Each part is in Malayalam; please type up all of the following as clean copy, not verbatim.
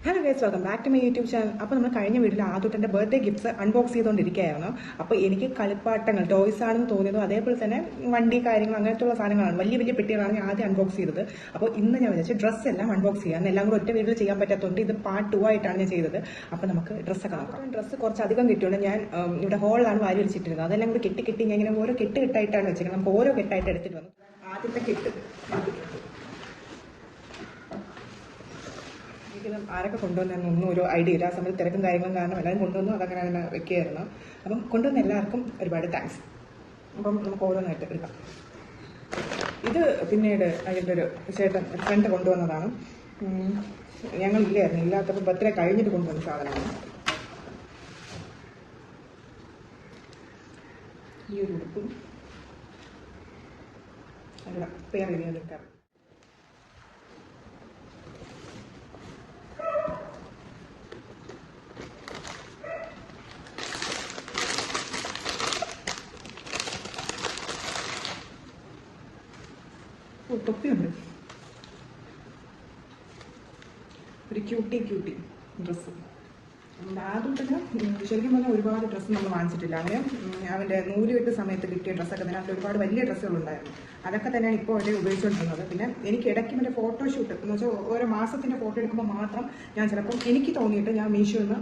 Hello guys, welcome back to my YouTube channel. അപ്പോൾ നമ്മൾ കഴിഞ്ഞ വീട്ടിൽ ആദ്യത്തെ ബർത്ത്ഡേ ഗിഫ്റ്റ്സ് അൺബോക്സ് ചെയ്തുകൊണ്ടിരിക്കുകയായിരുന്നു. അപ്പോൾ എനിക്ക് കളിപ്പാട്ടങ്ങൾ ടോയ്സ് ആണെന്ന് തോന്നിയതും അതേപോലെ തന്നെ വണ്ടി കാര്യങ്ങൾ അങ്ങനത്തുള്ള സാധനങ്ങളാണ്, വലിയ വലിയ പെട്ടികളാണ് ഞാൻ ആദ്യം അൺബോക്സ് ചെയ്തത്. അപ്പോൾ ഇന്ന് ഞാൻ വിചാരിച്ചു ഡ്രസ്സ് എല്ലാം അൺബോക്സ് ചെയ്യാം. എല്ലാം കൂടെ ഒറ്റ വീട്ടിൽ ചെയ്യാൻ പറ്റാത്തതുകൊണ്ട് ഇത് പാർട്ട് 2 ആയിട്ടാണ് ഞാൻ ചെയ്തത്. അപ്പോൾ നമുക്ക് ഡ്രസ്സൊക്കെ നോക്കാം. ഡ്രസ്സ് കുറച്ചധികം കിട്ടിയുണ്ട്. ഞാൻ ഇവിടെ ഹോളിലാണ് വാരി വെച്ചിട്ടിരുന്നത്. അതെല്ലാം കൂടി കെട്ടി ഞാൻ ഇങ്ങനെ ഓരോ കെട്ടായിട്ടാണ് വെച്ചേക്കുന്നത്. നമുക്ക് ഓരോ കെട്ടായിട്ട് എടുത്തിട്ട് വന്നു. ആദ്യത്തെ കെട്ട് ആരൊക്കെ കൊണ്ടുവന്നൊന്നും ഒരു ഐഡിയ ഇല്ല. ആ സമയത്ത് തിരക്കും കാര്യങ്ങളും കാരണം എല്ലാവരും കൊണ്ടുവന്നു, അതങ്ങനെ അങ്ങനെ വെക്കുകയായിരുന്നു. അപ്പം കൊണ്ടുവന്ന എല്ലാവർക്കും ഒരുപാട് താങ്ക്സ്. അപ്പം നമുക്ക് ഓരോന്നായിട്ട് എടുക്കാം. ഇത് പിന്നീട് അതിൻ്റെ ഒരു ഫ്രണ്ട് കൊണ്ടുവന്നതാണ്. ഞങ്ങളില്ലായിരുന്നു, ഇല്ലാത്തപ്പോൾ ബർത്ത്ഡേ കഴിഞ്ഞിട്ട് കൊണ്ടുവന്ന സാധനമാണ്. ഈ ഒരു ഉടുപ്പും അല്ല പേര് എടുക്കാം. തൊപ്പിയുണ്ട്, ഒരു ക്യൂട്ടി ഡ്രസ്സ്. ആദ്യം തന്നെ ശരിക്കും പറഞ്ഞാൽ ഒരുപാട് ഡ്രസ്സ് നമ്മൾ വാങ്ങിച്ചിട്ടില്ല. അങ്ങനെ അവൻ്റെ നൂലുകെട്ട് സമയത്ത് കിട്ടിയ ഡ്രസ്സൊക്കെ തന്നെ അതിൽ ഒരുപാട് വലിയ ഡ്രസ്സുകളുണ്ടായിരുന്നു. അതൊക്കെ തന്നെയാണ് ഇപ്പോൾ അവരെ ഉപയോഗിച്ചുകൊണ്ടിരുന്നത്. പിന്നെ എനിക്ക് ഇടയ്ക്ക് എൻ്റെ ഫോട്ടോഷൂട്ട് എന്ന് വെച്ചാൽ ഓരോ മാസത്തിൻ്റെ ഫോട്ടോ എടുക്കുമ്പോൾ മാത്രം ഞാൻ ചിലപ്പോൾ എനിക്ക് തോന്നിയിട്ട് ഞാൻ മീഷോയിൽ നിന്ന്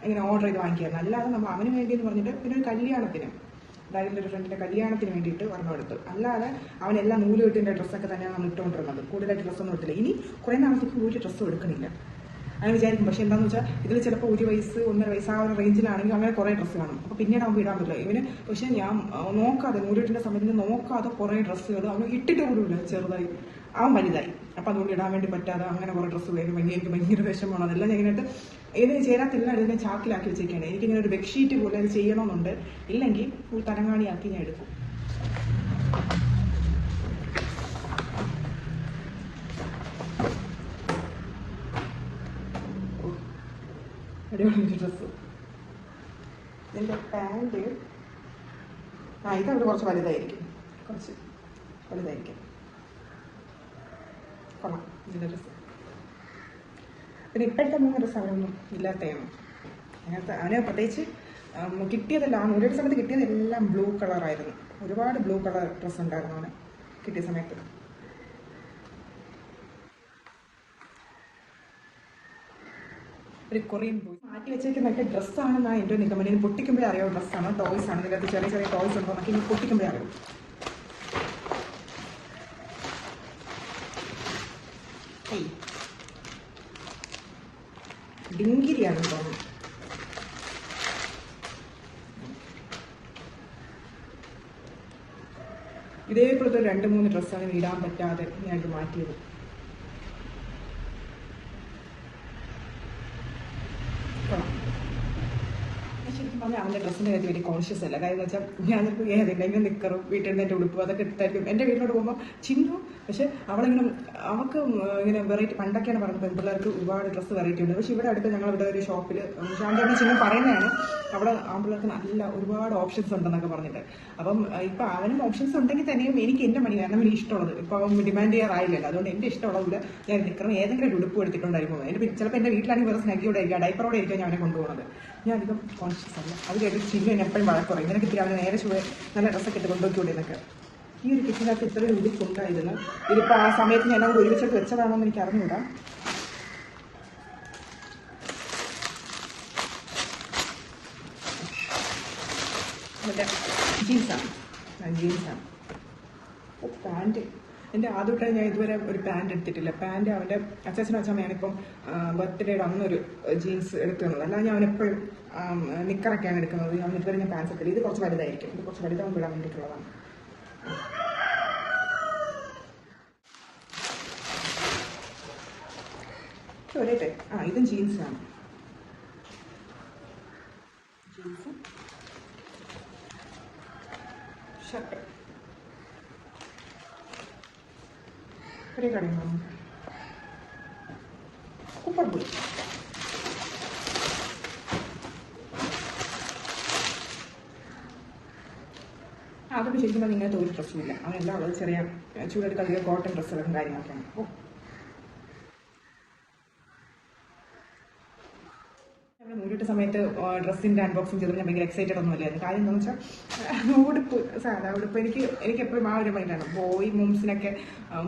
ഇങ്ങനെ ഓർഡർ ചെയ്ത് വാങ്ങിക്കായിരുന്നു. അല്ലാതെ നമ്മൾ അവന് വേണ്ടിയെന്ന് പറഞ്ഞിട്ട് പിന്നെ ഒരു കല്യാണത്തിന്, അതായത് ഒരു ഫ്രണ്ടിൻ്റെ കല്യാണത്തിന് വേണ്ടിയിട്ട് ഒരെണ്ണം എടുത്തു. അല്ലാതെ അവനെല്ലാം നൂലുകെട്ടിൻ്റെ ഡ്രസ്സൊക്കെ തന്നെയാണ് നമ്മൾ ഇട്ടുകൊണ്ടിരുന്നത്. കൂടുതലായിട്ട് ഡ്രസ്സൊന്നും എടുത്തില്ല. ഇനി കുറേ നാളത്തേക്ക് ഒരു ഡ്രസ്സും എടുക്കണില്ല അങ്ങനെ വിചാരിക്കും. പക്ഷേ എന്താണെന്ന് വെച്ചാൽ ഇതിൽ ചിലപ്പോൾ 1 വയസ്സ് 1.5 വയസ്സ് ആ ഒരു റേഞ്ചിലാണെങ്കിൽ അങ്ങനെ കുറേ ഡ്രസ്സ് കാണും. അപ്പോൾ പിന്നീട് അവൻ ഇടാൻ പറ്റില്ല ഇവന്. പക്ഷേ ഞാൻ നോക്കാതെ നൂലുകെട്ടിൻ്റെ സമയത്ത് നോക്കാതെ കുറേ ഡ്രസ്സുകൾ അവന് ഇട്ടിട്ട് കൂടില്ല. ചെറുതായി അവൻ വലുതായി. അപ്പോൾ അതുകൊണ്ട് ഇടാൻ വേണ്ടി പറ്റാതെ അങ്ങനെ കുറേ ഡ്രസ്സ് വേണം. എനിക്ക് ഭയങ്കര വിഷമമാണ്. അതെല്ലാം ഞാൻ ഇങ്ങനെയായിട്ട് ഏതിന് ചേരാത്തില്ല, അതിനെ ചാക്കിലാക്കി വെച്ചേക്കാണ്. എനിക്കിങ്ങനെ ഒരു ബെഡ്ഷീറ്റ് പോലെ അത് ചെയ്യണമെന്നുണ്ട്. ഇല്ലെങ്കിൽ ഫുൾ തലങ്ങാണിയാക്കി ഞാൻ എടുക്കും. അടിപൊളി ഡ്രസ്സ്. ഇതിൻ്റെ പാൻറ് ഇതവിടെ കുറച്ച് വലുതായിരിക്കും. കൊള്ളാം ഇതിൻ്റെ ഡ്രസ്സ്. പിന്നെ ഇപ്പോഴത്തെ 3 ഡ്രസ്സ് അവനൊന്നും ഇല്ലാത്തതാണ്. അങ്ങനത്തെ അവന് പ്രത്യേകിച്ച് കിട്ടിയതെല്ലാം ഒരു സമയത്ത് കിട്ടിയതെല്ലാം ബ്ലൂ കളറായിരുന്നു. ഒരുപാട് ബ്ലൂ കളർ ഡ്രസ്സ് ഉണ്ടായിരുന്നു അവന് കിട്ടിയ സമയത്ത്. ഒരു കൊറിയൻ ബോയ് മാറ്റി വെച്ചേക്കുന്നൊക്കെ ഡ്രസ്സാണെന്നാണ് എൻ്റെ നിഗമനം. പൊട്ടിക്കുമ്പോഴേ അറിയാം ഡ്രസ്സാണ്, ടോയ്സ് ആണ്. ഇതിനകത്ത് ചെറിയ ചെറിയ ടോയ്സ് ഉണ്ടോ എന്നൊക്കെ ഇനി പൊട്ടിക്കുമ്പോഴേ അറിയാം. ഡിങ്കിരിയാണെന്ന് തോന്നുന്നു. ഇതേപോലത്തെ 2-3 ഡ്രസ്സാണ് ഇടാൻ പറ്റാതെ ഞാനിത് മാറ്റിയത്. ശരിക്കും പറഞ്ഞാൽ അവൻ്റെ ഡ്രസ്സിൻ്റെ കാര്യത്തിൽ വലിയ കോൺഷ്യസ് അല്ല. കാര്യം എന്ന് വെച്ചാൽ ഞാനിപ്പോൾ ഏതെങ്കിലും നിക്കറും വീട്ടിൽ നിന്ന് എൻ്റെ ഉടുപ്പും അതൊക്കെ എടുത്തായിരിക്കും. എൻ്റെ വീട്ടിലോട്ട് പോകുമ്പോൾ ചിന്നു, പക്ഷെ അവളിങ്ങനെ അവൾക്ക് ഇങ്ങനെ വെറൈറ്റി പണ്ടൊക്കെയാണ് പറയുന്നത് പെൺപിള്ളേർക്ക് ഒരുപാട് ഡ്രസ്സ് വെറൈറ്റി ഉണ്ട്. പക്ഷെ ഇവിടെ അടുത്ത് ഞങ്ങളിവിടെ ഒരു ഷോപ്പിൽ ശാന്തി ചിന്നു പറയുന്നതാണ് അവിടെ ആൺപിള്ളേർക്ക് നല്ല ഒരുപാട് ഓപ്ഷൻസ് ഉണ്ടെന്നൊക്കെ പറഞ്ഞിട്ട്. അപ്പം ഇപ്പം അവനും ഓപ്ഷൻസ് ഉണ്ടെങ്കിൽ തന്നെയും എനിക്ക് എൻ്റെ മണി കാരണം എനിക്ക് ഇഷ്ടമുള്ളത് ഇപ്പോൾ അവൻ ഡിമാൻഡ് ചെയ്യാറായില്ലല്ലോ. അതുകൊണ്ട് എൻ്റെ ഇഷ്ടമുള്ളത് ഞാൻ നിക്കറും ഏതെങ്കിലും ഒരു ഉടുപ്പ് എടുത്തിട്ടുണ്ടായിരിക്കും. എൻ്റെ ചിലപ്പോൾ എൻ്റെ വീട്ടിലാണെങ്കിൽ വേറെ സ്നാക്കിയോടെ ആയിരിക്കും, ഡൈപ്പറോടെ ആയിരിക്കും ഞാൻ അവനെ കൊണ്ടുപോകുന്നത്. ഞാൻ അധികം കോൺഷ്യസ് അല്ല. അത് കേട്ടിട്ട് ചിന്നു എന്നെ എപ്പോഴും വഴക്കുറയും. ഇങ്ങനെ കിട്ടി അവനെ നേരെ നല്ല ഡ്രസ്സൊക്കെ ഇട്ട് കൊണ്ടുപോയിക്കൂടെ എന്നൊക്കെ. ഈ ഒരു കിറ്റിനകത്ത് ഇത്രയും ഉടുപ്പുണ്ടായിരുന്നു. ഇതിപ്പോൾ ആ സമയത്ത് ഞാൻ അവിടെ ഒരുമിച്ചിട്ട് വെച്ചതാണോ എന്ന് എനിക്ക് അറിഞ്ഞൂടാ. മറ്റേ ജീൻസാണ്. പാൻറ്റ് എൻ്റെ ആദ്യമായിട്ടാണ് ഞാൻ ഇതുവരെ ഒരു പാൻറ്റ് എടുത്തിട്ടില്ല. പാൻറ്റ് അവൻ്റെ അച്ഛനും അച്ഛമ്മയാണിപ്പം ബർത്ത്ഡേയുടെ അന്നൊരു ജീൻസ് എടുക്കുന്നത്. അല്ലാതെ ഞാൻ അവനെപ്പോഴും നിക്കറൊക്കെയാണ് എടുക്കുന്നത്. അവൻ ഇതുവരെ ഞാൻ പാൻസ് എടുത്തില്ല. ഇത് കുറച്ച് വലുതായിരിക്കും. ഇത് കുറച്ച് വലുതാകുമ്പോൾ ഇടാൻ വേണ്ടിയിട്ടുള്ളതാണ്. ഒരേട്ടെ ഇതും ജീൻസാണ്. ജീൻസ് ഷർട്ട് ഒരേ കടയുണ്ടാവും. കൂപ്പർ പോയി അതൊക്കെ ശരിക്കും പറഞ്ഞാൽ ഇങ്ങനത്തെ ഒരു ഡ്രസ്സും ഇല്ല. അവനെല്ലാം ഉള്ളത് ചെറിയ ചൂടെടുത്ത് അധികം കോട്ടൺ ഡ്രസ്സുകളും കാര്യങ്ങളൊക്കെയാണ്. നൂലിട്ട സമയത്ത് ഡ്രസ്സിൻ്റെ അൺബോക്സിങ് ചെയ്തപ്പോൾ ഞാൻ ഭയങ്കര എക്സൈറ്റഡ് ഒന്നുമല്ലായിരുന്നു. കാര്യം എന്താണെന്ന് വെച്ചാൽ ഉടുപ്പ് സാധാ ഉടുപ്പ് എനിക്ക് എപ്പോഴും ആ ഒരു മൈൻഡാണ്. ബോയ് മോംസിനൊക്കെ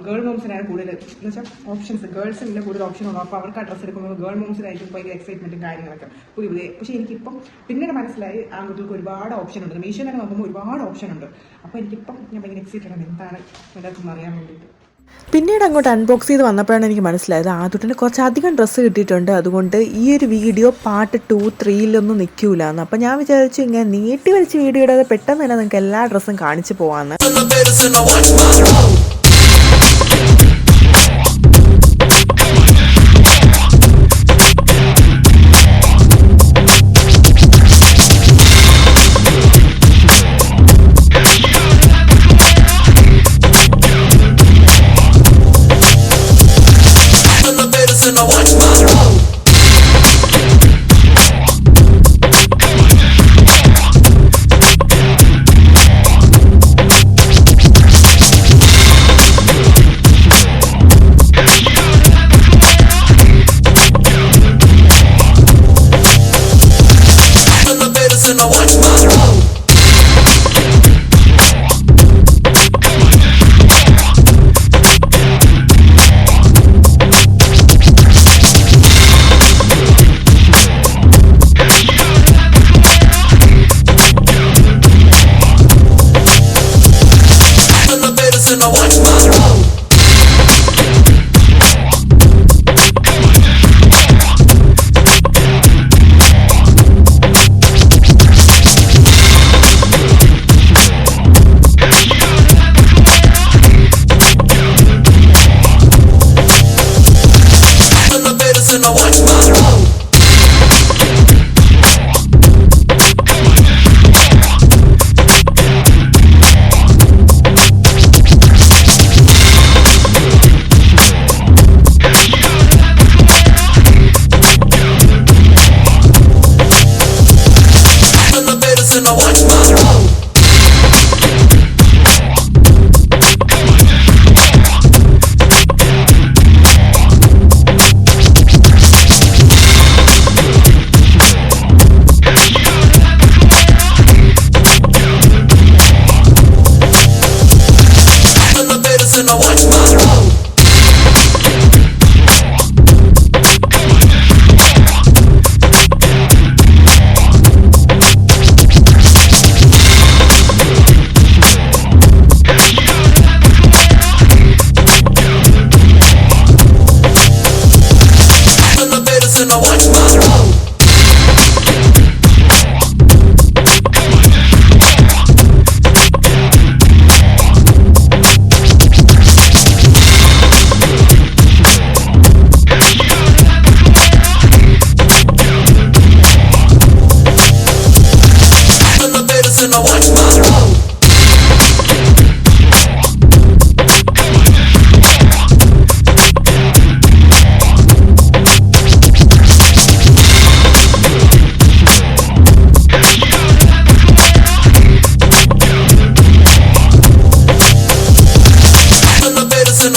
ഗേൾ മോംസിനാണ് കൂടുതൽ എന്ന് വെച്ചാൽ ഓപ്ഷൻസ്, ഗേൾസിൻ്റെ കൂടുതൽ ഓപ്ഷനുള്ളൂ. അപ്പോൾ അവർക്ക് ആ ഡ്രസ്സ് എടുക്കുമ്പോൾ ഗേൾ മോംസിനായിരിക്കും ഭയങ്കര എക്സൈറ്റ്മെൻറ്റും കാര്യങ്ങളൊക്കെ പുതിയ. പക്ഷേ എനിക്കിപ്പം പിന്നീട് മനസ്സിലായി ആൺകുട്ടികൾക്ക് ഒരുപാട് ഓപ്ഷൻ ഉണ്ട്. മീഷോയിൽ നോക്കുമ്പോൾ ഒരുപാട് ഓപ്ഷൻ ഉണ്ട്. അപ്പോൾ എനിക്കിപ്പം ഞാൻ ഭയങ്കര എക്സൈറ്റഡ് ആണ് എന്താണ് എല്ലാവർക്കും അറിയാൻ വേണ്ടിയിട്ട്. പിന്നീട് അങ്ങോട്ട് അൺബോക്സ് ചെയ്ത് വന്നപ്പോഴാണ് എനിക്ക് മനസ്സിലായത് ആദ്യത്തിന് കുറച്ചധികം ഡ്രസ്സ് കിട്ടിയിട്ടുണ്ട്. അതുകൊണ്ട് ഈ ഒരു വീഡിയോ പാർട്ട് 2, 3 നിൽക്കൂല എന്ന്. അപ്പം ഞാൻ വിചാരിച്ചു ഇങ്ങനെ നീട്ടി വലിച്ച് വീഡിയോ ഇടാതെ പെട്ടെന്ന് തന്നെ നിങ്ങൾക്ക് എല്ലാ ഡ്രസ്സും കാണിച്ചു പോകാമെന്ന്. in a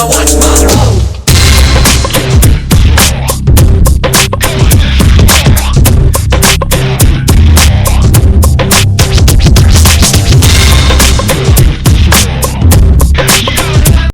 watch my